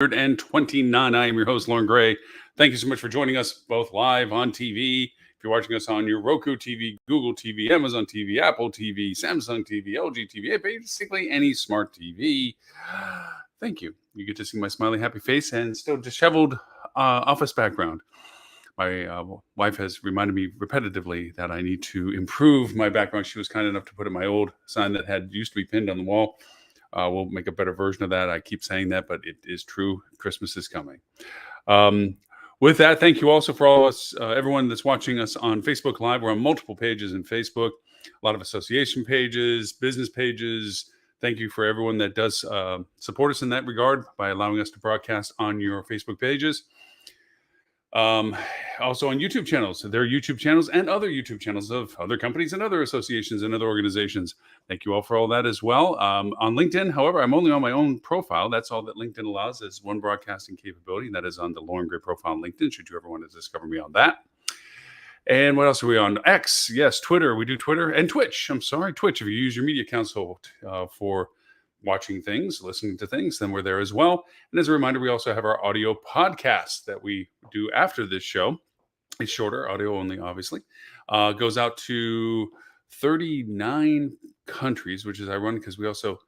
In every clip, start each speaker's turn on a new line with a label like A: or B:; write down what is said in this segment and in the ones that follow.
A: 129. I am your host, Lauren Gray. Thank you so much for joining us both live on TV. If you're watching us on your Roku TV, Google TV, Amazon TV, Apple TV, Samsung TV, LG TV, basically any smart TV, thank you. You get to see my smiley, happy face and still disheveled office background. My wife has reminded me repetitively that I need to improve my background. She was kind enough to put in my old sign that had used to be pinned on the wall. We'll make a better version of that. I keep saying that, but it is true. Christmas is coming. With that, thank you also for everyone that's watching us on Facebook Live. We're on multiple pages in Facebook, a lot of association pages, business pages. Thank you for everyone that does support us in that regard by allowing us to broadcast on your Facebook pages. Also on YouTube channels. There are YouTube channels and other YouTube channels of other companies and other associations and other organizations. Thank you all for all that as well. On LinkedIn, however, I'm only on my own profile. That's all that LinkedIn allows is one broadcasting capability, and that is on the Lauren Gray profile on LinkedIn, should you ever want to discover me on that. And what else are we on? X, yes, Twitter. We do Twitter and Twitch. I'm sorry, Twitch. If you use your media console for watching things, listening to things, then we're there as well. And as a reminder, we also have our audio podcast that we do after this show. It's shorter, audio only, obviously. Goes out to 39 countries, which is ironic because we also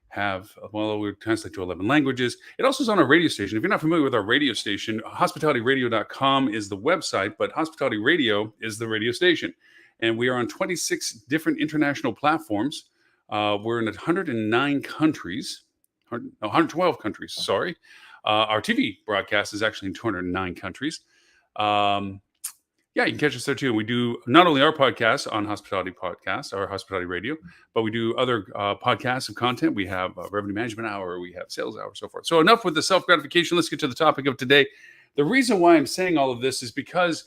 A: have, we translate to 11 languages. It also is on our radio station. If you're not familiar with our radio station, hospitalityradio.com is the website, but Hospitality Radio is the radio station. And we are on 26 different international platforms. We're in 109 countries, 112 countries, sorry. Our TV broadcast is actually in 209 countries. You can catch us there too. We do not only our podcast on Hospitality Podcast, our Hospitality Radio, but we do other podcasts of content. We have Revenue Management Hour, we have Sales Hour, so forth. So enough with the self-gratification. Let's get to the topic of today. The reason why I'm saying all of this is because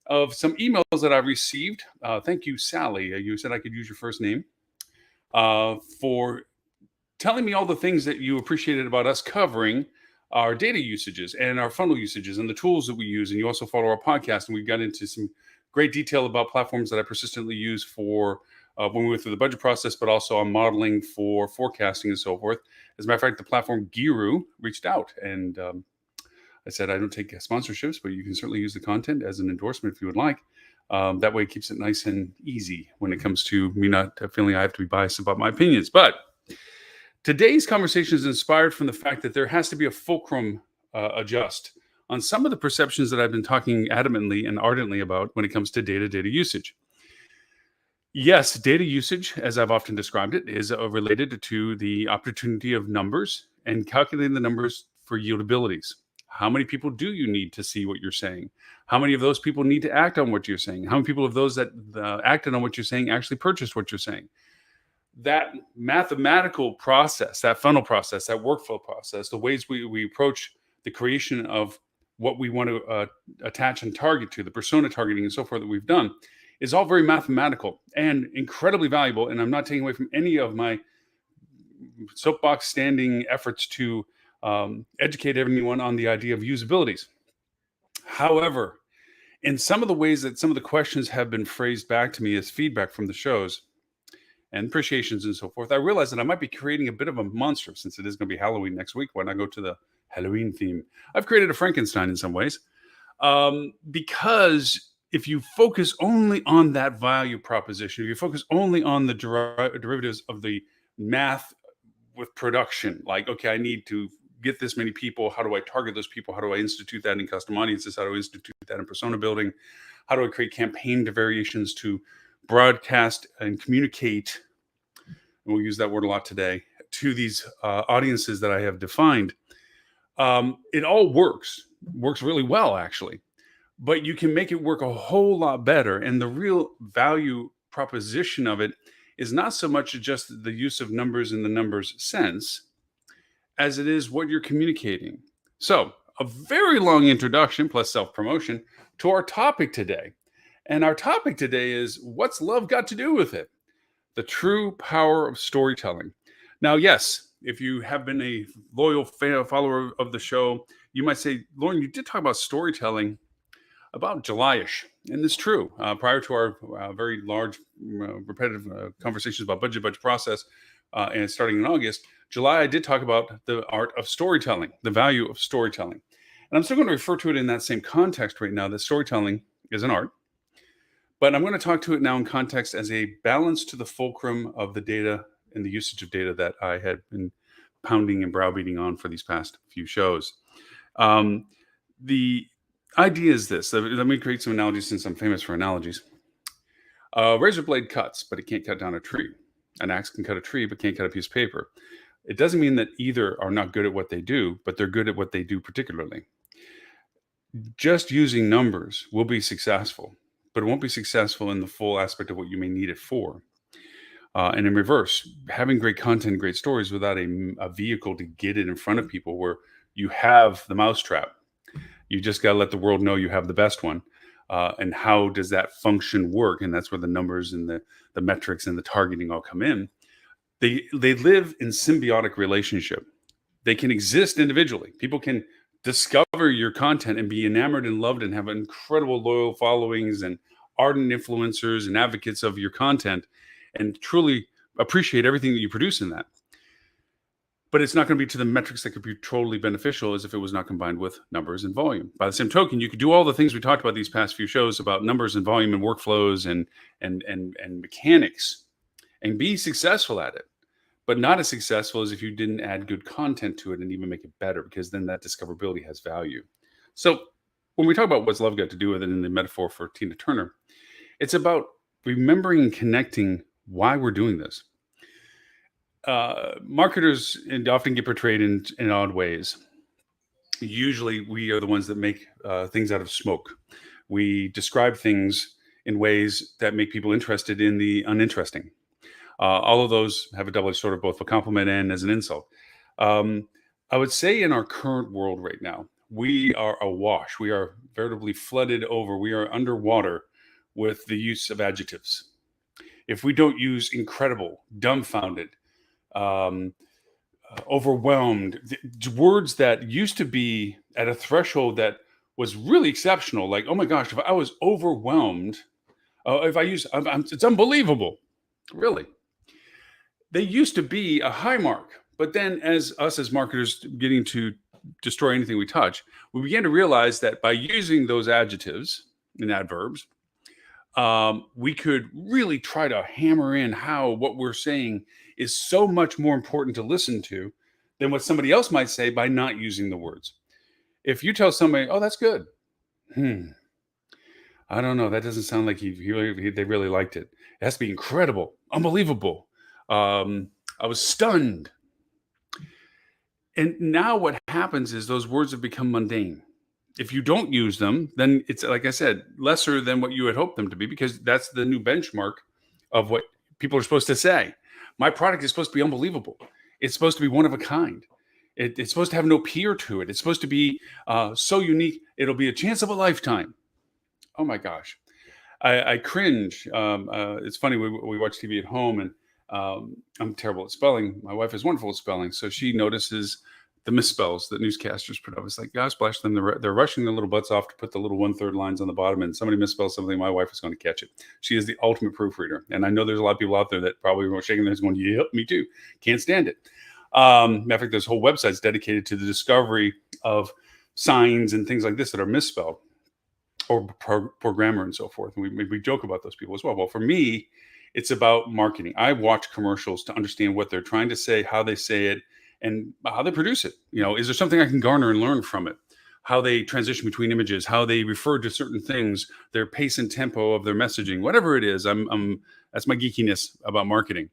A: of some emails that I've received. Thank you, Sally. You said I could use your first name. For telling me all the things that you appreciated about us covering our data usages and our funnel usages and the tools that we use. And you also follow our podcast, and we got into some great detail about platforms that I persistently use for when we went through the budget process, but also on modeling for forecasting and so forth. As a matter of fact, the platform Giru reached out and I said, I don't take sponsorships, but you can certainly use the content as an endorsement if you would like. That way it keeps it nice and easy when it comes to me not feeling I have to be biased about my opinions. But today's conversation is inspired from the fact that there has to be a fulcrum adjust on some of the perceptions that I've been talking adamantly and ardently about when it comes to data usage. Yes, data usage, as I've often described it, is related to the opportunity of numbers and calculating the numbers for yieldabilities. How many people do you need to see what you're saying? How many of those people need to act on what you're saying? How many people of those that acted on what you're saying actually purchased what you're saying? That mathematical process, that funnel process, that workflow process, the ways we approach the creation of what we want to attach and target to, the persona targeting and so forth that we've done, is all very mathematical and incredibly valuable. And I'm not taking away from any of my soapbox standing efforts to educate everyone on the idea of usabilities. However, in some of the ways that some of the questions have been phrased back to me as feedback from the shows and appreciations and so forth, I realized that I might be creating a bit of a monster since it is going to be Halloween next week when I go to the Halloween theme. I've created a Frankenstein in some ways because if you focus only on that value proposition, if you focus only on the derivatives of the math with production, like, okay, I need to get this many people. How do I target those people? How do I institute that in custom audiences? How do I institute that in persona building? How do I create campaign variations to broadcast and communicate, and we'll use that word a lot today, to these audiences that I have defined? It all works really well, actually. But you can make it work a whole lot better. And the real value proposition of it is not so much just the use of numbers in the numbers sense, as it is what you're communicating. So a very long introduction plus self-promotion to our topic today. And our topic today is, what's love got to do with it? The true power of storytelling. Now, yes, if you have been a loyal follower of the show, you might say, Lauren, you did talk about storytelling about July-ish. And it's true. Prior to our very large, repetitive conversations about budget process, and starting in August, July, I did talk about the art of storytelling, the value of storytelling. And I'm still going to refer to it in that same context right now, that storytelling is an art. But I'm going to talk to it now in context as a balance to the fulcrum of the data and the usage of data that I had been pounding and browbeating on for these past few shows. The idea is this. Let me create some analogies since I'm famous for analogies. A razor blade cuts, but it can't cut down a tree. An axe can cut a tree, but can't cut a piece of paper. It doesn't mean that either are not good at what they do, but they're good at what they do particularly. Just using numbers will be successful, but it won't be successful in the full aspect of what you may need it for. And in reverse, having great content, great stories without a vehicle to get it in front of people where you have the mousetrap, you just got to let the world know you have the best one. And how does that function work? And that's where the numbers and the metrics and the targeting all come in. They live in symbiotic relationship. They can exist individually. People can discover your content and be enamored and loved and have incredible loyal followings and ardent influencers and advocates of your content and truly appreciate everything that you produce in that. But it's not going to be to the metrics that could be totally beneficial as if it was not combined with numbers and volume. By the same token, you could do all the things we talked about these past few shows about numbers and volume and workflows and mechanics and be successful at it, but not as successful as if you didn't add good content to it and even make it better, because then that discoverability has value. So when we talk about what's love got to do with it in the metaphor for Tina Turner, it's about remembering and connecting why we're doing this. Marketers often get portrayed in odd ways. Usually we are the ones that make things out of smoke. We describe things in ways that make people interested in the uninteresting. All of those have a double-edged sword of both a compliment and as an insult. I would say in our current world right now, we are awash. We are veritably flooded over. We are underwater with the use of adjectives. If we don't use incredible, dumbfounded, overwhelmed, words that used to be at a threshold that was really exceptional, like, oh my gosh, if I was overwhelmed, if I use, it's unbelievable, really. They used to be a high mark, but then as marketers getting to destroy anything we touch, we began to realize that by using those adjectives and adverbs, we could really try to hammer in how what we're saying is so much more important to listen to than what somebody else might say by not using the words. If you tell somebody, oh, that's good. I don't know. That doesn't sound like they really liked it. It has to be incredible, unbelievable. I was stunned. And now what happens is those words have become mundane. If you don't use them, then it's, like I said, lesser than what you had hoped them to be, because that's the new benchmark of what people are supposed to say. My product is supposed to be unbelievable. It's supposed to be one of a kind. It's supposed to have no peer to it. It's supposed to be so unique. It'll be a chance of a lifetime. Oh my gosh. I cringe. It's funny. We watch TV at home, and I'm terrible at spelling. My wife is wonderful at spelling. So she notices the misspells that newscasters put up. It's like, gosh, bless them. They're rushing their little butts off to put the little 1/3 lines on the bottom, and somebody misspells something. My wife is going to catch it. She is the ultimate proofreader. And I know there's a lot of people out there that probably were shaking their heads going, yep, me too. Can't stand it. Matter of fact, there's whole websites dedicated to the discovery of signs and things like this that are misspelled, or poor grammar and so forth. And we joke about those people as well. Well, for me, it's about marketing. I watch commercials to understand what they're trying to say, how they say it, and how they produce it. Is there something I can garner and learn from it? How they transition between images, how they refer to certain things, their pace and tempo of their messaging, whatever it is. That's my geekiness about marketing.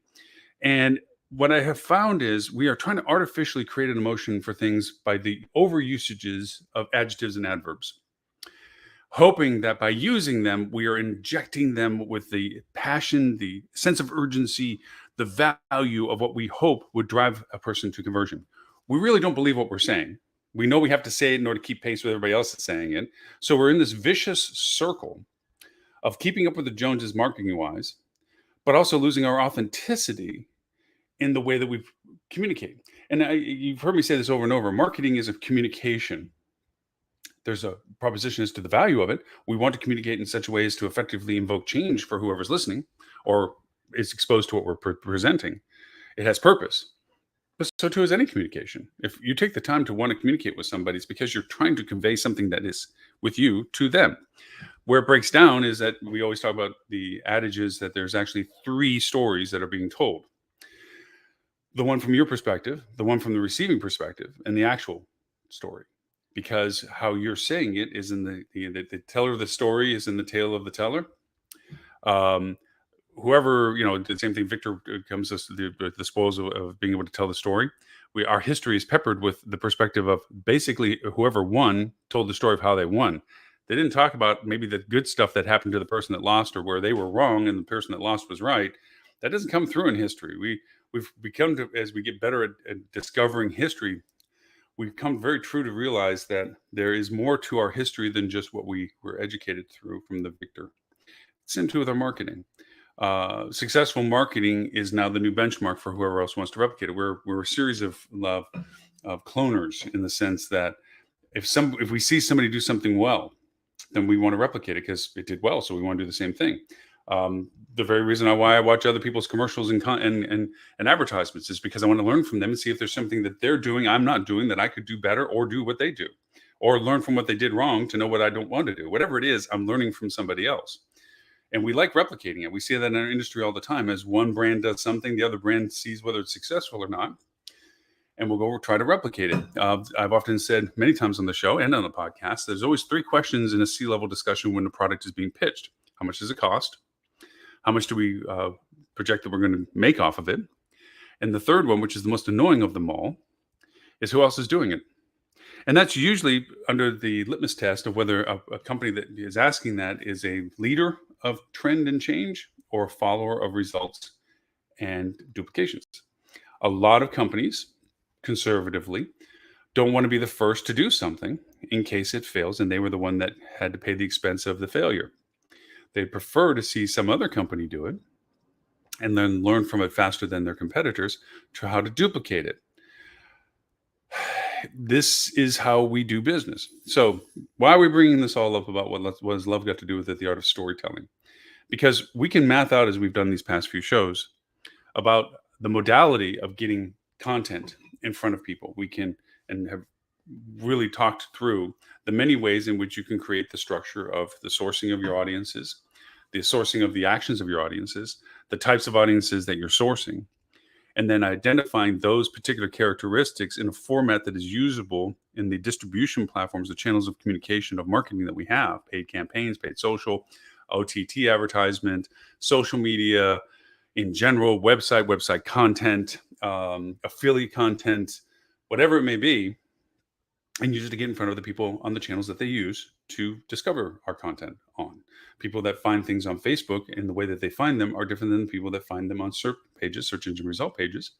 A: And what I have found is we are trying to artificially create an emotion for things by the overusages of adjectives and adverbs, hoping that by using them, we are injecting them with the passion, the sense of urgency, the value of what we hope would drive a person to conversion. We really don't believe what we're saying. We know we have to say it in order to keep pace with everybody else that's saying it. So we're in this vicious circle of keeping up with the Joneses marketing-wise, but also losing our authenticity in the way that we communicate. And you've heard me say this over and over. Marketing is a communication. There's a proposition as to the value of it. We want to communicate in such a way as to effectively invoke change for whoever's listening or is exposed to what we're presenting. It has purpose. But so too is any communication. If you take the time to want to communicate with somebody, it's because you're trying to convey something that is with you to them. Where it breaks down is that we always talk about the adages that there's actually three stories that are being told: the one from your perspective, the one from the receiving perspective, and the actual story. Because how you're saying it is in the teller of the story is in the tale of the teller. Um, Whoever, the same thing. Victor comes us the spoils of being able to tell the story. Our history is peppered with the perspective of basically whoever won told the story of how they won. They didn't talk about maybe the good stuff that happened to the person that lost, or where they were wrong and the person that lost was right. That doesn't come through in history. We've become to, as we get better at discovering history, we've come very true to realize that there is more to our history than just what we were educated through from the victor. It's into with our marketing. Successful marketing is now the new benchmark for whoever else wants to replicate it. We're a series of cloners, in the sense that if we see somebody do something well, then we want to replicate it because it did well, so we want to do the same thing. The very reason why I watch other people's commercials and advertisements is because I want to learn from them and see if there's something that they're doing I'm not doing that I could do better, or do what they do, or learn from what they did wrong to know what I don't want to do. Whatever it is, I'm learning from somebody else. And we like replicating it. We see that in our industry all the time. As one brand does something, the other brand sees whether it's successful or not, and we'll go try to replicate it. I've often said many times on the show and on the podcast, there's always three questions in a C-level discussion when the product is being pitched. How much does it cost? How much do we project that we're going to make off of it? And the third one, which is the most annoying of them all, is who else is doing it? And that's usually under the litmus test of whether a company that is asking that is a leader of trend and change, or a follower of results and duplications. A lot of companies, conservatively, don't want to be the first to do something in case it fails and they were the one that had to pay the expense of the failure. They prefer to see some other company do it and then learn from it faster than their competitors to how to duplicate it. This is how we do business. So why are we bringing this all up about what has love got to do with it, the art of storytelling? Because we can math out, as we've done these past few shows, about the modality of getting content in front of people. We can, and have really talked through the many ways in which you can create the structure of the sourcing of your audiences, the sourcing of the actions of your audiences, the types of audiences that you're sourcing, and then identifying those particular characteristics in a format that is usable in the distribution platforms, the channels of communication of marketing that we have: paid campaigns, paid social, OTT advertisement, social media in general, website content, affiliate content, whatever it may be, and use it to get in front of the people on the channels that they use to discover our content on. People that find things on Facebook, and the way that they find them are different than the people that find them on SERP pages, search engine result pages,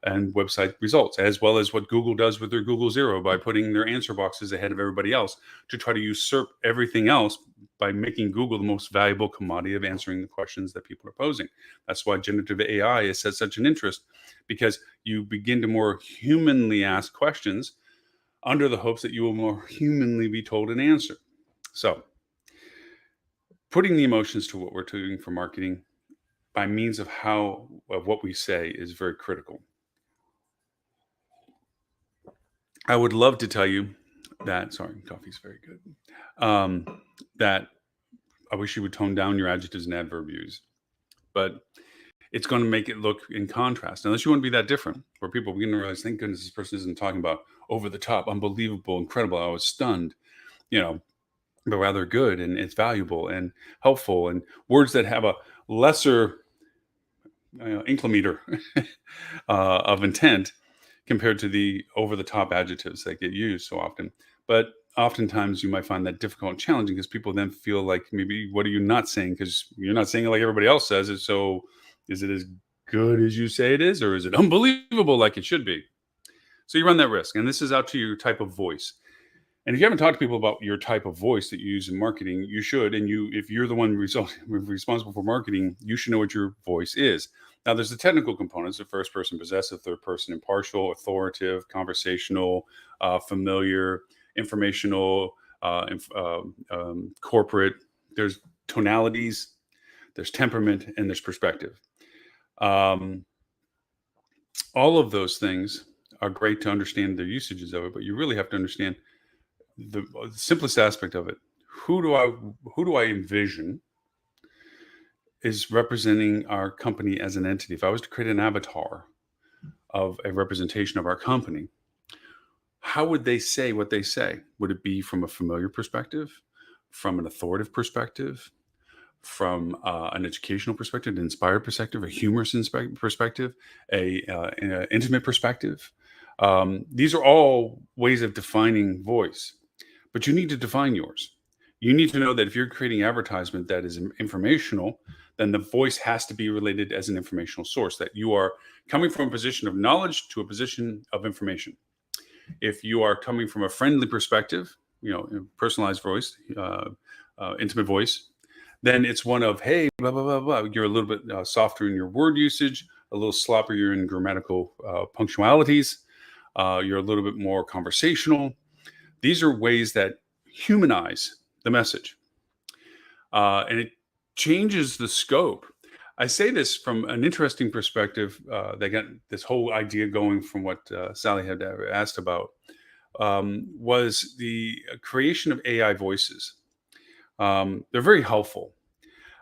A: and website results, as well as what Google does with their Google Zero by putting their answer boxes ahead of everybody else to try to usurp everything else by making Google the most valuable commodity of answering the questions that people are posing. That's why generative AI has had such an interest, because you begin to more humanly ask questions under the hopes that you will more humanly be told an answer. So putting the emotions to what we're doing for marketing by means of what we say is very critical. I would love to tell you that, sorry, coffee's very good, that I wish you would tone down your adjectives and adverb use, but it's going to make it look in contrast. Unless you want to be that different, where people begin to realize, thank goodness this person isn't talking about over the top, unbelievable, incredible, I was stunned, but rather good, and it's valuable and helpful, and words that have a lesser inclimeter of intent compared to the over-the-top adjectives that get used so often. But oftentimes you might find that difficult and challenging, because people then feel like, maybe, what are you not saying? Because you're not saying it like everybody else says it. So is it as good as you say it is, or is it unbelievable like it should be? So you run that risk. And this is out to your type of voice. And if you haven't talked to people about your type of voice that you use in marketing, you should. And if you're the one responsible for marketing, you should know what your voice is. Now, there's the technical components: the first person possessive, third person impartial, authoritative, conversational, familiar, informational, corporate. There's tonalities, there's temperament, and there's perspective. all of those things are great to understand the usages of it, but you really have to understand the simplest aspect of it. Who do I who do I envision is representing our company as an entity? If I was to create an avatar of a representation of our company, how would they say what they say? Would it be from a familiar perspective, from an authoritative perspective, from an educational perspective, an inspired perspective, a humorous perspective, an intimate perspective? These are all ways of defining voice, but you need to define yours. You need to know that if you're creating advertisement that is informational, then the voice has to be related as an informational source, that you are coming from a position of knowledge to a position of information. If you are coming from a friendly perspective, personalized voice, intimate voice, then it's one of, hey, blah, blah, blah, blah. You're a little bit softer in your word usage, a little sloppier in grammatical punctualities. You're a little bit more conversational. These are ways that humanize the message. And it changes the scope. I say this from an interesting perspective that got this whole idea going from what Sally had asked about, was the creation of AI voices. They're very helpful.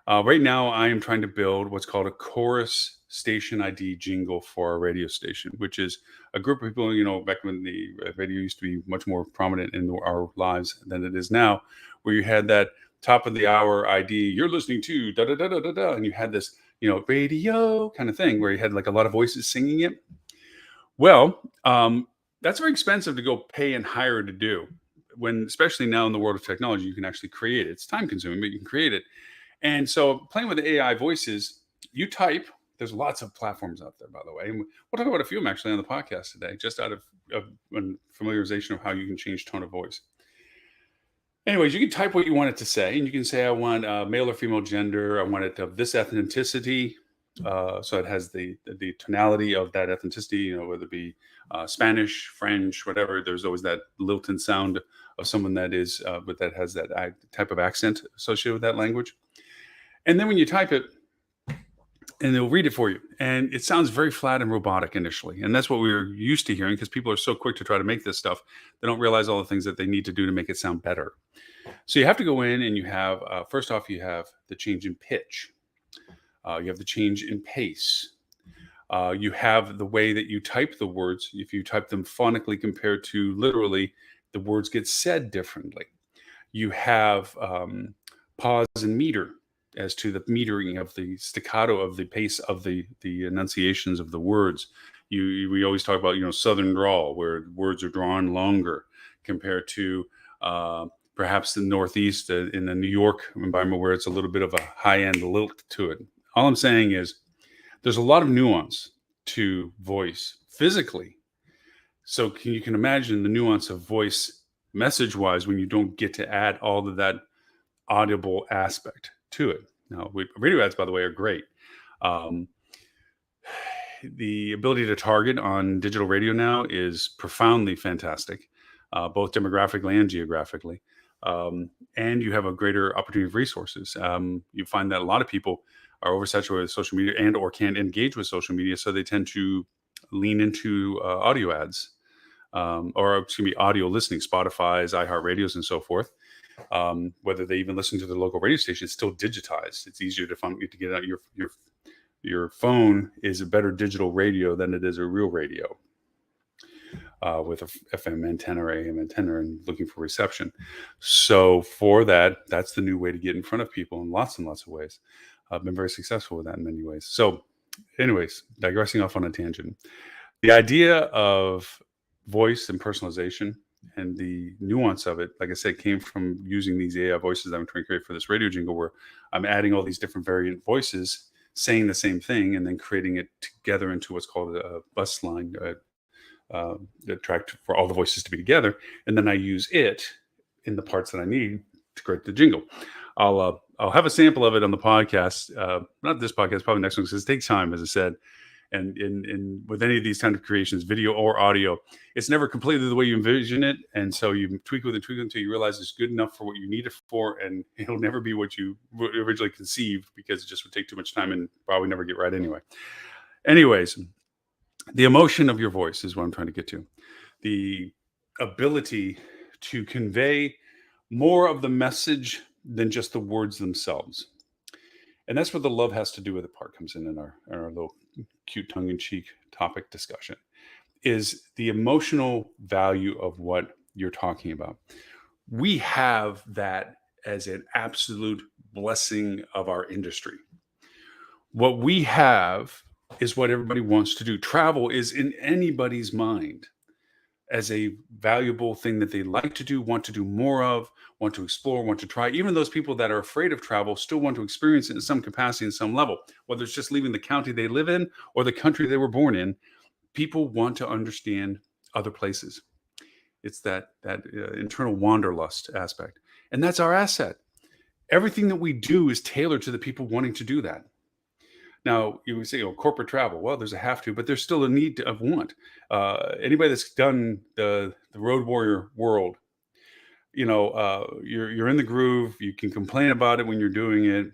A: Right now, I am trying to build what's called a chorus station ID jingle for our radio station, which is a group of people, back when the radio used to be much more prominent in our lives than it is now, where you had that top of the hour ID, you're listening to da da da da da da, and you had this, radio kind of thing where you had like a lot of voices singing it. Well, that's very expensive to go pay and hire to do. When, especially now in the world of technology, you can actually create it. It's time consuming, but you can create it. And so playing with the AI voices, you type, there's lots of platforms out there, by the way. And we'll talk about a few of them actually on the podcast today, just out of familiarization of how you can change tone of voice. Anyways, you can type what you want it to say, and you can say, I want male or female gender. I want it of this ethnicity. So it has the tonality of that ethnicity, whether it be Spanish, French, whatever. There's always that lilting sound of someone that is, but that has that type of accent associated with that language. And then when you type it, and they'll read it for you, and it sounds very flat and robotic initially, and that's what we were used to hearing because people are so quick to try to make this stuff, they don't realize all the things that they need to do to make it sound better. So you have to go in and you have, first off, you have the change in pitch, you have the change in pace, you have the way that you type the words. If you type them phonically compared to literally, the words get said differently. You have pause and meter as to the metering of the staccato of the pace of the enunciations of the words. We always talk about Southern drawl, where words are drawn longer compared to perhaps the Northeast in the New York environment, where it's a little bit of a high end lilt to it. All I'm saying is there's a lot of nuance to voice physically. So you can imagine the nuance of voice message wise when you don't get to add all of that audible aspect to it. Now, radio ads, by the way, are great. The ability to target on digital radio now is profoundly fantastic, both demographically and geographically. And you have a greater opportunity of resources. You find that a lot of people are oversaturated with social media and or can't engage with social media, so they tend to lean into audio ads, or excuse me, audio listening, Spotify's, iHeartRadios, and so forth. Whether they even listen to the local radio station, it's still digitized. It's easier to get out your phone is a better digital radio than it is a real radio, with a FM antenna or AM antenna and looking for reception. So for that's the new way to get in front of people in lots and lots of ways. I've been very successful with that in many ways. So anyways, digressing off on a tangent, the idea of voice and personalization and the nuance of it, like I said, came from using these AI voices that I'm trying to create for this radio jingle, where I'm adding all these different variant voices saying the same thing and then creating it together into what's called a bus line, the track for all the voices to be together. And then I use it in the parts that I need to create the jingle. I'll have a sample of it on the podcast, not this podcast, probably next one, because it takes time, as I said. And in with any of these kind of creations, video or audio, it's never completely the way you envision it. And so you tweak it until you realize it's good enough for what you need it for, and it'll never be what you originally conceived, because it just would take too much time and probably never get right anyway. Anyways, The emotion of your voice is what I'm trying to get to. The ability to convey more of the message than just the words themselves. And that's where the love has to do with it part comes in our little cute tongue-in-cheek topic discussion, is the emotional value of what you're talking about. We have that as an absolute blessing of our industry. What we have is what everybody wants to do. Travel is in anybody's mind as a valuable thing that they like to do, want to do more of, want to explore, want to try. Even those people that are afraid of travel still want to experience it in some capacity, in some level, whether it's just leaving the county they live in or the country they were born in. People want to understand other places. It's that internal wanderlust aspect, and that's our asset. Everything that we do is tailored to the people wanting to do that. Now, you would say, oh, corporate travel. Well, there's a have to, but there's still a need of want. Anybody that's done the road warrior world, you're in the groove. You can complain about it when you're doing it,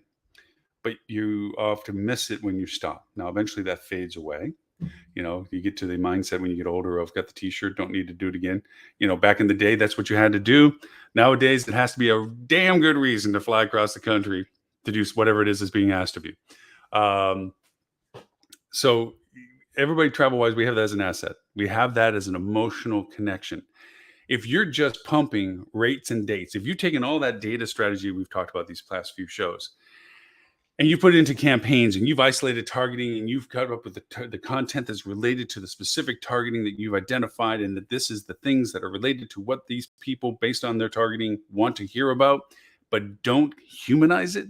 A: but you often miss it when you stop. Now, eventually that fades away. You get to the mindset when you get older of got the t-shirt, don't need to do it again. Back in the day, that's what you had to do. Nowadays, it has to be a damn good reason to fly across the country to do whatever it is that's being asked of you. So everybody travel wise, we have that as an asset. We have that as an emotional connection. If you're just pumping rates and dates, if you've taken all that data strategy we've talked about these past few shows, and you put it into campaigns and you've isolated targeting and you've come up with the content that's related to the specific targeting that you've identified, and that this is the things that are related to what these people based on their targeting want to hear about, but don't humanize it,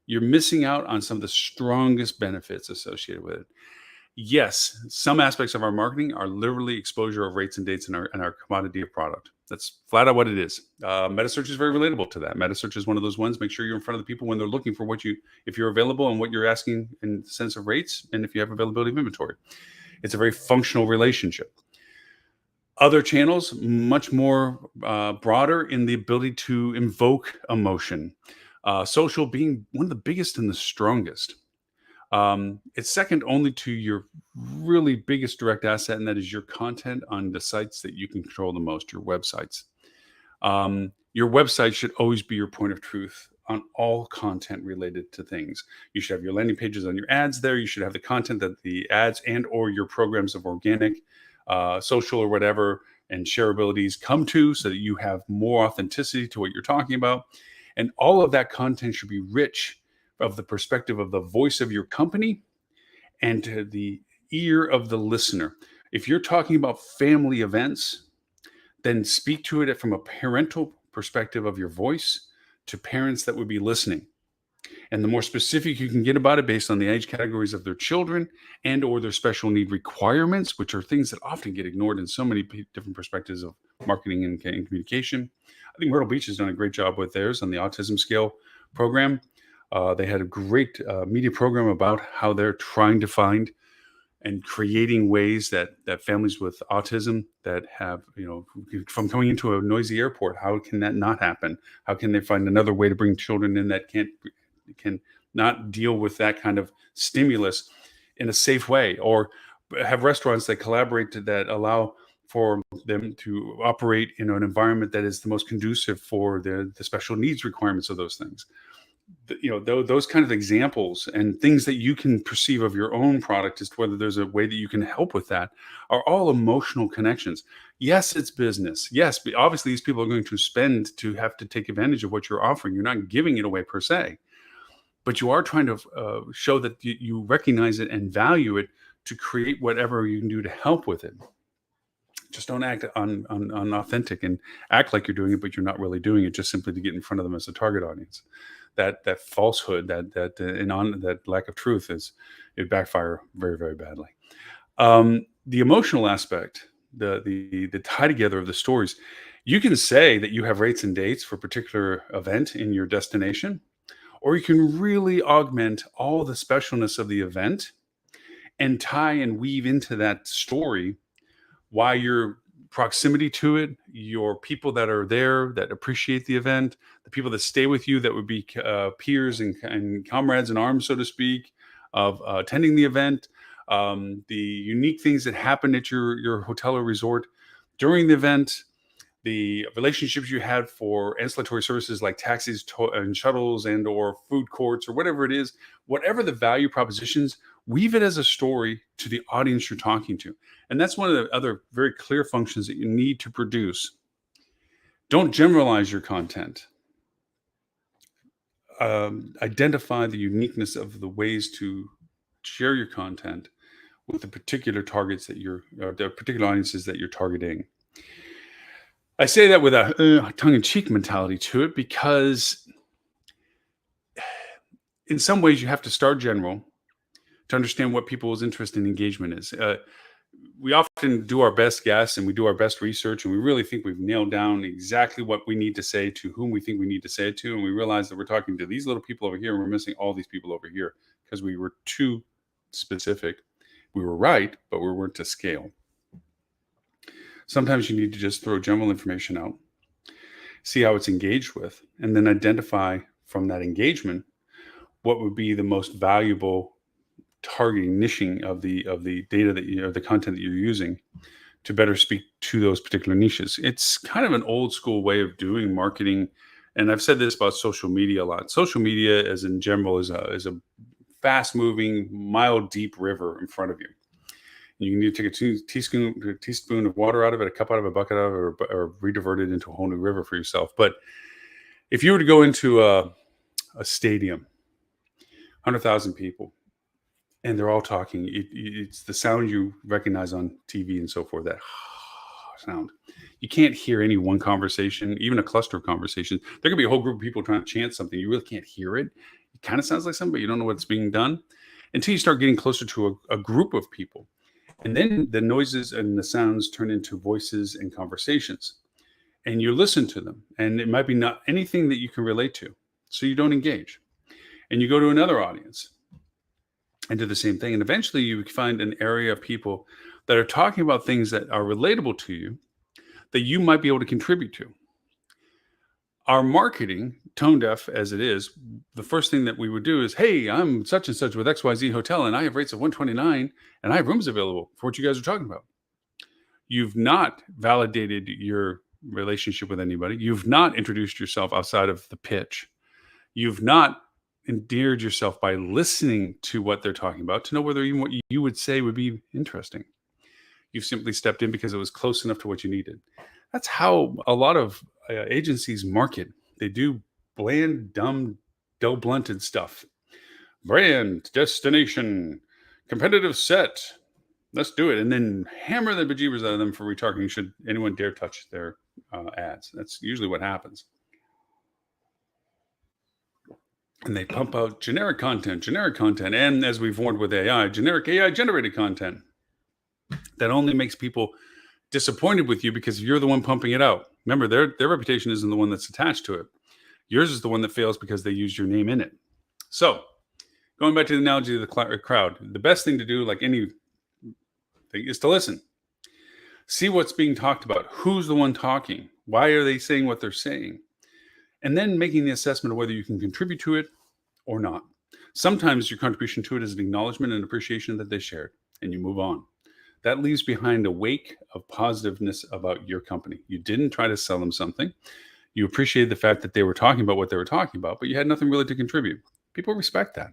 A: you're missing out on some of the strongest benefits associated with it. Yes, some aspects of our marketing are literally exposure of rates and dates in our commodity of product. That's flat out what it is. Metasearch is very relatable to that. Metasearch is one of those ones. Make sure you're in front of the people when they're looking for if you're available and what you're asking in the sense of rates, and if you have availability of inventory. It's a very functional relationship. Other channels, much more broader in the ability to invoke emotion. Social being one of the biggest and the strongest. It's second only to your really biggest direct asset, and that is your content on the sites that you can control the most, your websites. Your website should always be your point of truth on all content related to things. You should have your landing pages on your ads there. You should have the content that the ads and or your programs of organic, social or whatever, and shareabilities come to, so that you have more authenticity to what you're talking about. And all of that content should be rich of the perspective of the voice of your company and to the ear of the listener. If you're talking about family events, then speak to it from a parental perspective of your voice to parents that would be listening. And the more specific you can get about it based on the age categories of their children and or their special need requirements, which are things that often get ignored in so many different perspectives of marketing and communication. I think Myrtle Beach has done a great job with theirs on the autism scale program. They had a great media program about how they're trying to find and creating ways that families with autism that have, from coming into a noisy airport, how can that not happen? How can they find another way to bring children in that can not deal with that kind of stimulus in a safe way, or have restaurants that collaborate that allow for them to operate in an environment that is the most conducive for the special needs requirements of those things. Those kind of examples and things that you can perceive of your own product as to whether there's a way that you can help with that are all emotional connections. Yes, it's business. Yes, but obviously these people are going to spend to have to take advantage of what you're offering. You're not giving it away per se, but you are trying to show that you recognize it and value it to create whatever you can do to help with it. Just don't act unauthentic and act like you're doing it, but you're not really doing it, just simply to get in front of them as a target audience. That falsehood, that lack of truth it backfire very, very badly. The emotional aspect, the tie together of the stories, you can say that you have rates and dates for a particular event in your destination, or you can really augment all the specialness of the event and tie and weave into that story why your proximity to it, your people that are there that appreciate the event, the people that stay with you that would be peers and comrades in arms, so to speak, of attending the event, the unique things that happen at your hotel or resort during the event, the relationships you had for ancillary services like taxis and shuttles and or food courts or whatever it is, whatever the value propositions, weave it as a story to the audience you're talking to. And that's one of the other very clear functions that you need to produce. Don't generalize your content. Identify the uniqueness of the ways to share your content with the particular targets that the particular audiences that you're targeting. I say that with a tongue-in-cheek mentality to it because in some ways you have to start general to understand what people's interest and engagement is. We often do our best guess and we do our best research and we really think we've nailed down exactly what we need to say to whom we think we need to say it to. And we realize that we're talking to these little people over here and we're missing all these people over here because we were too specific. We were right, but we weren't to scale. Sometimes you need to just throw general information out, see how it's engaged with, and then identify from that engagement what would be the most valuable targeting, niching of the data that the content that you're using to better speak to those particular niches. It's kind of an old school way of doing marketing, and I've said this about social media a lot. Social media, as in general, is a fast moving, mile deep river in front of you. You need to take a teaspoon of water out of it, a cup out of a bucket out of it, or redivert it into a whole new river for yourself. But if you were to go into a stadium, 100,000 people, and they're all talking, it's the sound you recognize on TV and so forth, that sound. You can't hear any one conversation, even a cluster of conversations. There could be a whole group of people trying to chant something. You really can't hear it. It kind of sounds like something, but you don't know what's being done until you start getting closer to a group of people. And then the noises and the sounds turn into voices and conversations. And you listen to them. And it might be not anything that you can relate to. So you don't engage. And you go to another audience and do the same thing. And eventually you find an area of people that are talking about things that are relatable to you that you might be able to contribute to. Our marketing, tone deaf as it is, the first thing that we would do is, hey, I'm such and such with XYZ Hotel, and I have rates of 129, and I have rooms available for what you guys are talking about. You've not validated your relationship with anybody. You've not introduced yourself outside of the pitch. You've not endeared yourself by listening to what they're talking about to know whether even what you would say would be interesting. You've simply stepped in because it was close enough to what you needed. That's how a lot of agencies market. They do bland, dumb, dull, blunted stuff. Brand, destination, competitive set. Let's do it. And then hammer the bejeebers out of them for retargeting should anyone dare touch their ads. That's usually what happens. And they pump out generic content. And as we've warned with AI, generic AI generated content that only makes people disappointed with you because you're the one pumping it out. Remember, their reputation isn't the one that's attached to it. Yours is the one that fails because they used your name in it. So going back to the analogy of the crowd, the best thing to do, like anything, is to listen. See what's being talked about. Who's the one talking? Why are they saying what they're saying? And then making the assessment of whether you can contribute to it or not. Sometimes your contribution to it is an acknowledgement and appreciation that they shared, and you move on. That leaves behind a wake of positiveness about your company. You didn't try to sell them something. You appreciated the fact that they were talking about what they were talking about, but you had nothing really to contribute. People respect that.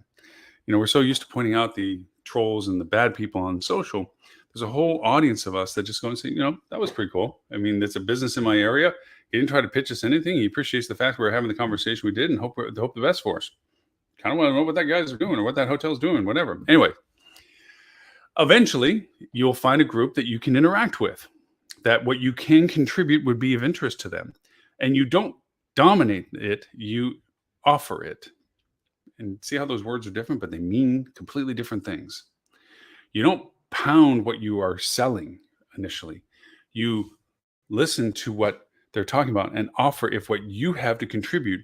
A: We're so used to pointing out the trolls and the bad people on social. There's a whole audience of us that just go and say, that was pretty cool. I mean, it's a business in my area. He didn't try to pitch us anything. He appreciates the fact we're having the conversation we did and hope the best for us. Kind of want to know what that guy's doing or what that hotel's doing, whatever. Anyway, eventually you'll find a group that you can interact with, that what you can contribute would be of interest to them. And you don't dominate it, you offer it. And see how those words are different, but they mean completely different things. You don't pound what you are selling initially. You listen to what they're talking about and offer if what you have to contribute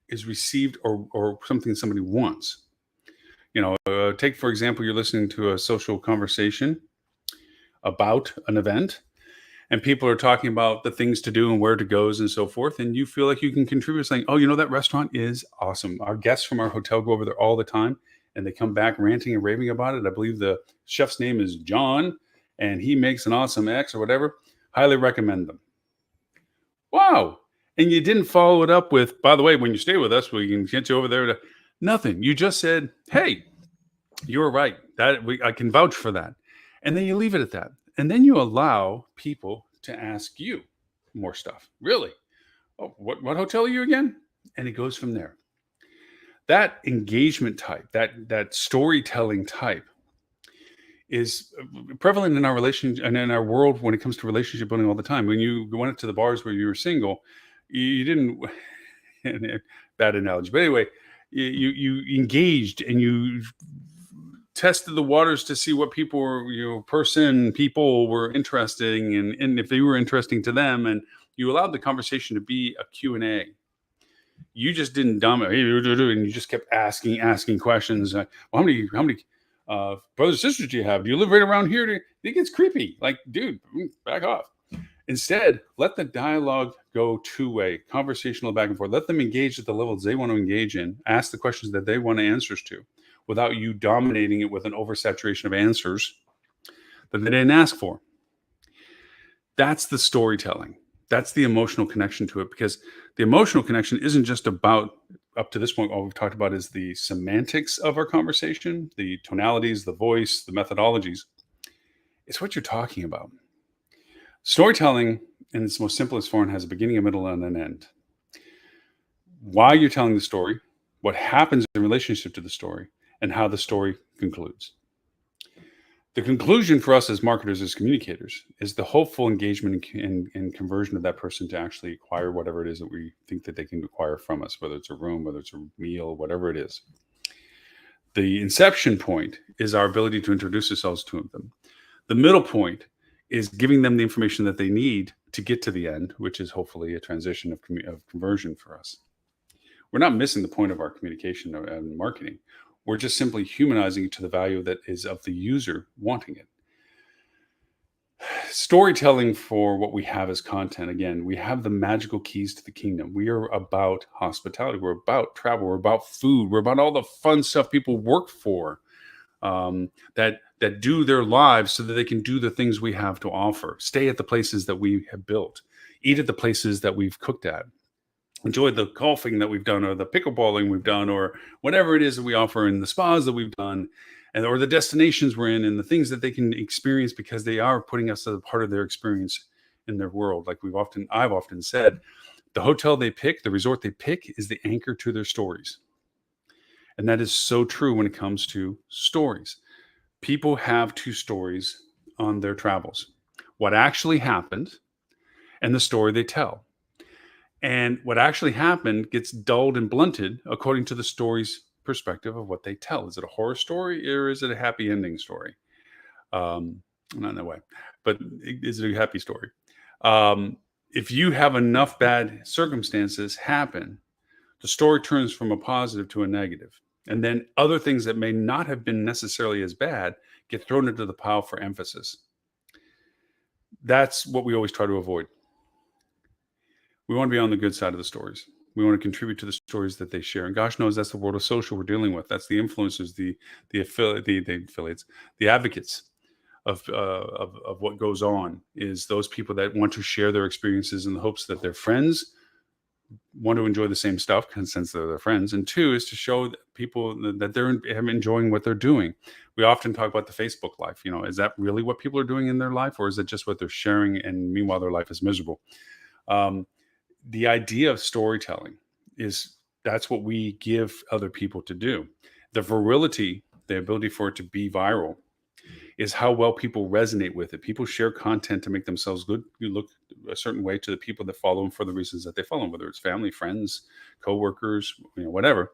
A: is received or something somebody wants. Take, for example, you're listening to a social conversation about an event, and people are talking about the things to do and where to go and so forth, and you feel like you can contribute saying, that restaurant is awesome. Our guests from our hotel go over there all the time, and they come back ranting and raving about it. I believe the chef's name is John, and he makes an awesome X or whatever. Highly recommend them. Wow. And you didn't follow it up with, by the way, when you stay with us, we can get you over there to nothing. You just said, hey, you were right. I can vouch for that. And then you leave it at that. And then you allow people to ask you more stuff. Really? Oh, what hotel are you again? And it goes from there. That engagement type, that storytelling type, is prevalent in our relationship and in our world when it comes to relationship building all the time. When you went to the bars where you were single, you didn't. Bad analogy, but anyway, you engaged and you tested the waters to see what people were, people were interested in, and if they were interesting to them, and you allowed the conversation to be a Q&A. You just didn't dominate, and you just kept asking questions. Well, how many brothers and sisters do you have? Do you live right around here? It gets creepy. Like, dude, back off. Instead, let the dialogue go two-way, conversational back and forth. Let them engage at the levels they want to engage in. Ask the questions that they want answers to, without you dominating it with an oversaturation of answers that they didn't ask for. That's the storytelling. That's the emotional connection to it, because the emotional connection isn't just about, up to this point, all we've talked about is the semantics of our conversation, the tonalities, the voice, the methodologies. It's what you're talking about. Storytelling, in its most simplest form, has a beginning, a middle, and an end. Why you're telling the story, what happens in relationship to the story, and how the story concludes. The conclusion for us as marketers, as communicators, is the hopeful engagement and conversion of that person to actually acquire whatever it is that we think that they can acquire from us, whether it's a room, whether it's a meal, whatever it is. The inception point is our ability to introduce ourselves to them. The middle point is giving them the information that they need to get to the end, which is hopefully a transition of conversion for us. We're not missing the point of our communication and marketing. We're just simply humanizing it to the value that is of the user wanting it. Storytelling for what we have as content. Again, we have the magical keys to the kingdom. We are about hospitality. We're about travel. We're about food. We're about all the fun stuff people work for, that do their lives so that they can do the things we have to offer. Stay at the places that we have built. Eat at the places that we've cooked at. Enjoy the golfing that we've done, or the pickleballing we've done, or whatever it is that we offer in the spas that we've done, or the destinations we're in, and the things that they can experience because they are putting us as a part of their experience in their world. Like I've often said, the hotel they pick, the resort they pick, is the anchor to their stories. And that is so true when it comes to stories. People have two stories on their travels: what actually happened and the story they tell. And what actually happened gets dulled and blunted according to the story's perspective of what they tell. Is it a horror story, or is it a happy ending story? Not in that way, but is it a happy story? If you have enough bad circumstances happen, the story turns from a positive to a negative. And then other things that may not have been necessarily as bad get thrown into the pile for emphasis. That's what we always try to avoid. We want to be on the good side of the stories. We want to contribute to the stories that they share. And gosh knows that's the world of social we're dealing with. That's the influencers, the affiliates, the advocates of what goes on, is those people that want to share their experiences in the hopes that their friends want to enjoy the same stuff, since they're their friends. And two is to show people that they're enjoying what they're doing. We often talk about the Facebook life. Is that really what people are doing in their life, or is it just what they're sharing, and meanwhile their life is miserable? The idea of storytelling that's what we give other people to do. The virility, the ability for it to be viral, is how well people resonate with it. People share content to make themselves good. You look a certain way to the people that follow them for the reasons that they follow them, whether it's family, friends, coworkers, whatever.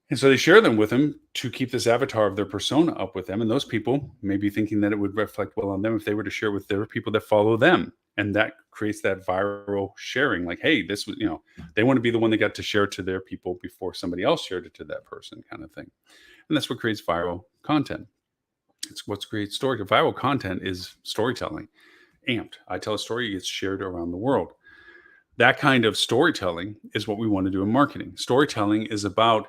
A: And so they share them with them to keep this avatar of their persona up with them. And those people may be thinking that it would reflect well on them if they were to share with their people that follow them. And that creates that viral sharing. Like, hey, this was, they want to be the one that got to share to their people before somebody else shared it to that person, kind of thing. And that's what creates viral content. It's what creates story. Viral content is storytelling. Amped. I tell a story, it gets shared around the world. That kind of storytelling is what we want to do in marketing. Storytelling is about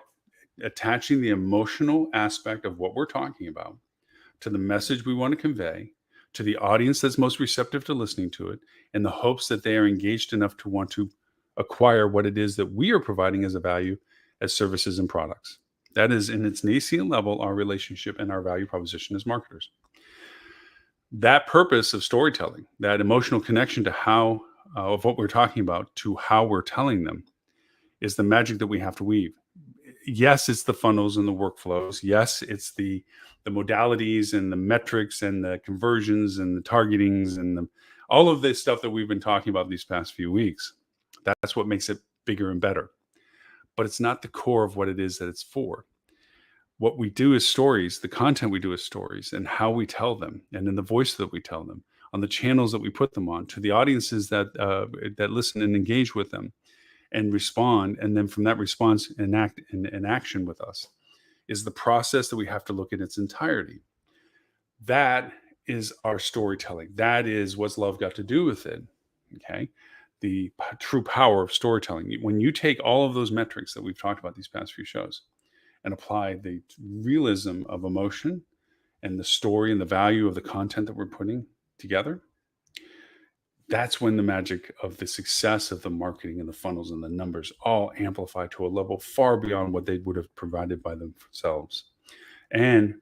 A: attaching the emotional aspect of what we're talking about to the message we want to convey, to the audience that's most receptive to listening to it, in the hopes that they are engaged enough to want to acquire what it is that we are providing as a value as services and products. That is, in its nascent level, our relationship and our value proposition as marketers. That purpose of storytelling, that emotional connection to how, of what we're talking about, to how we're telling them, is the magic that we have to weave. Yes, it's the funnels and the workflows. Yes, it's the modalities and the metrics and the conversions and the targetings and all of this stuff that we've been talking about these past few weeks. That's what makes it bigger and better. But it's not the core of what it is that it's for. What we do is stories. The content we do is stories, and how we tell them, and in the voice that we tell them, on the channels that we put them on, to the audiences that listen and engage with them and respond, and then from that response enact in action with us, is the process that we have to look at its entirety. That is our storytelling. That is what's love got to do with it. Okay. The true power of storytelling. When you take all of those metrics that we've talked about these past few shows and apply the realism of emotion and the story and the value of the content that we're putting together, that's when the magic of the success of the marketing and the funnels and the numbers all amplify to a level far beyond what they would have provided by themselves. And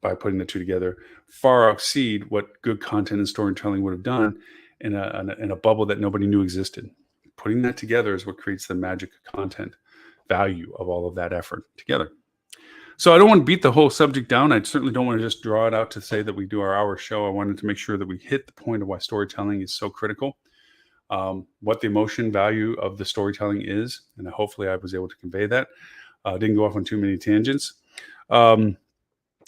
A: by putting the two together, far exceed what good content and storytelling would have done in a bubble that nobody knew existed. Putting that together is what creates the magic content value of all of that effort together. So I don't want to beat the whole subject down. I certainly don't want to just draw it out to say that we do our hour show. I wanted to make sure that we hit the point of why storytelling is so critical, what the emotion value of the storytelling is, and hopefully I was able to convey that. Didn't go off on too many tangents.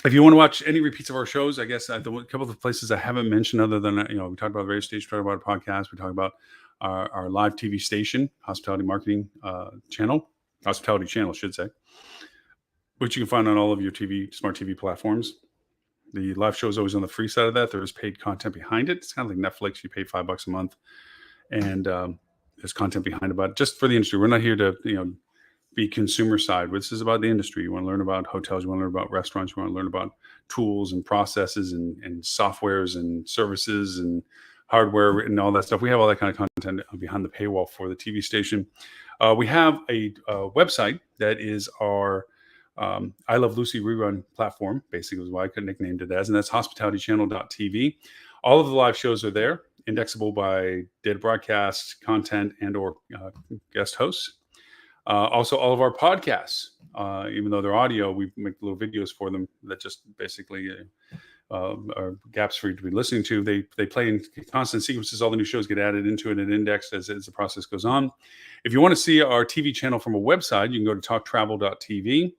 A: If you want to watch any repeats of our shows, I guess a couple of places I haven't mentioned, other than, we talked about the radio station, we talked about a podcast, we talked about our live TV station, hospitality marketing hospitality channel, I should say, which you can find on all of your smart TV platforms. The live show is always on the free side of that. There is paid content behind it. It's kind of like Netflix. You pay $5 a month, and there's content behind about it, just for the industry. We're not here to, be consumer side. This is about the industry. You want to learn about hotels. You want to learn about restaurants. You want to learn about tools and processes and softwares and services and hardware and all that stuff. We have all that kind of content behind the paywall for the TV station. We have a website that is our I Love Lucy rerun platform, basically is why I could nicknamed it as, and that's hospitalitychannel.tv. All of the live shows are there, indexable by data broadcast, content, and or guest hosts. Also, all of our podcasts, even though they're audio, we make little videos for them that just basically are gaps for you to be listening to. They play in constant sequences. All the new shows get added into it and indexed as the process goes on. If you want to see our TV channel from a website, you can go to talktravel.tv.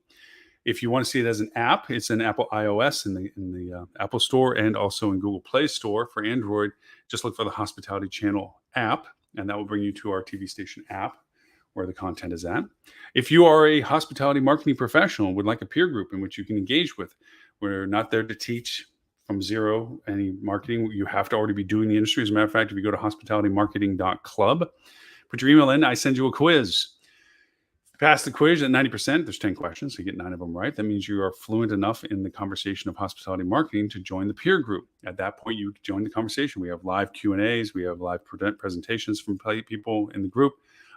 A: If you want to see it as an app, it's in Apple iOS in the Apple Store and also in Google Play Store for Android. Just look for the Hospitality Channel app, and that will bring you to our TV station app where the content is at. If you are a hospitality marketing professional and would like a peer group in which you can engage with, we're not there to teach from zero any marketing. You have to already be doing the industry. As a matter of fact, if you go to hospitalitymarketing.club, put your email in, I send you a quiz. Pass the quiz at 90%. There's 10 questions, so you get 9 of them right. That means you are fluent enough in the conversation of hospitality marketing to join the peer group. At that point, you join the conversation. We have live Q&As. We have live presentations from people in the group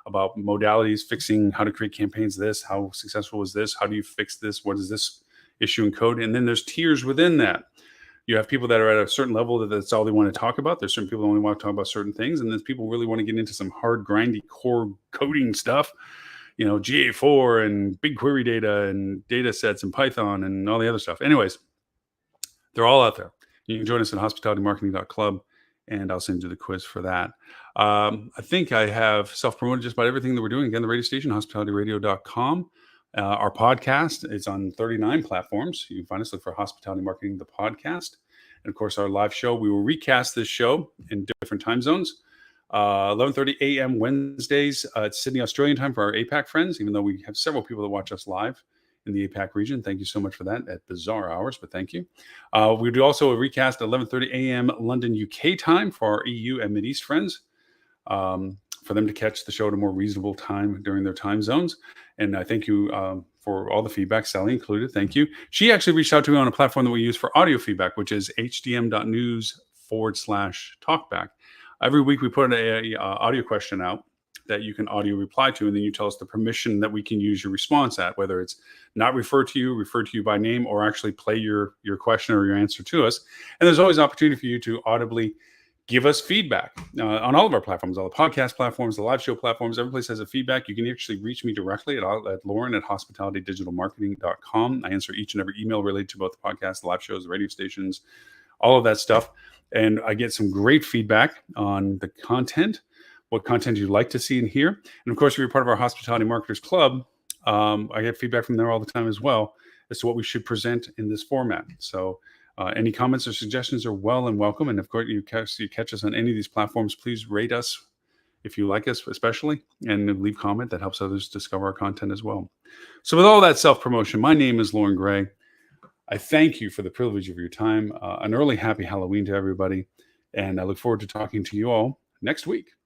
A: about modalities, fixing how to create campaigns, how successful is this, how do you fix this, what is this issue in code? And then there's tiers within that. You have people that are at a certain level that's all they want to talk about. There's certain people that only want to talk about certain things. And there's people who really want to get into some hard, grindy core coding stuff, GA4 and BigQuery data and data sets and Python and all the other stuff. Anyways, they're all out there. You can join us at hospitalitymarketing.club, and I'll send you the quiz for that. I think I have self-promoted just about everything that we're doing. Again, the radio station, hospitalityradio.com. Our podcast is on 39 platforms. You can find us, look for Hospitality Marketing, the podcast. And of course, our live show, we will recast this show in different time zones. 11:30 a.m. Wednesdays at Sydney, Australian time for our APAC friends, even though we have several people that watch us live in the APAC region. Thank you so much for that at bizarre hours, but thank you. We do also a recast at 11:30 a.m. London, UK time for our EU and Mideast friends. for them to catch the show at a more reasonable time during their time zones. And I thank you for all the feedback, Sally included. Thank you. She actually reached out to me on a platform that we use for audio feedback, which is hdm.news/talkback. Every week we put a audio question out that you can audio reply to, and then you tell us the permission that we can use your response at, whether it's not refer to you by name, or actually play your question or your answer to us. And there's always an opportunity for you to audibly give us feedback on all of our platforms, all the podcast platforms, the live show platforms. Every place has a feedback. You can actually reach me directly at Lauren@hospitalitydigitalmarketing.com. I answer each and every email related to both the podcast, the live shows, the radio stations, all of that stuff. And I get some great feedback on the content, what content you'd like to see and hear. And of course, if you're part of our Hospitality Marketers Club, I get feedback from there all the time as well as to what we should present in this format. So any comments or suggestions are well and welcome. And of course, you catch us on any of these platforms, please rate us if you like us, especially, and leave comment. That helps others discover our content as well. So with all that self-promotion, my name is Lauren Gray. I thank you for the privilege of your time. An early happy Halloween to everybody. And I look forward to talking to you all next week.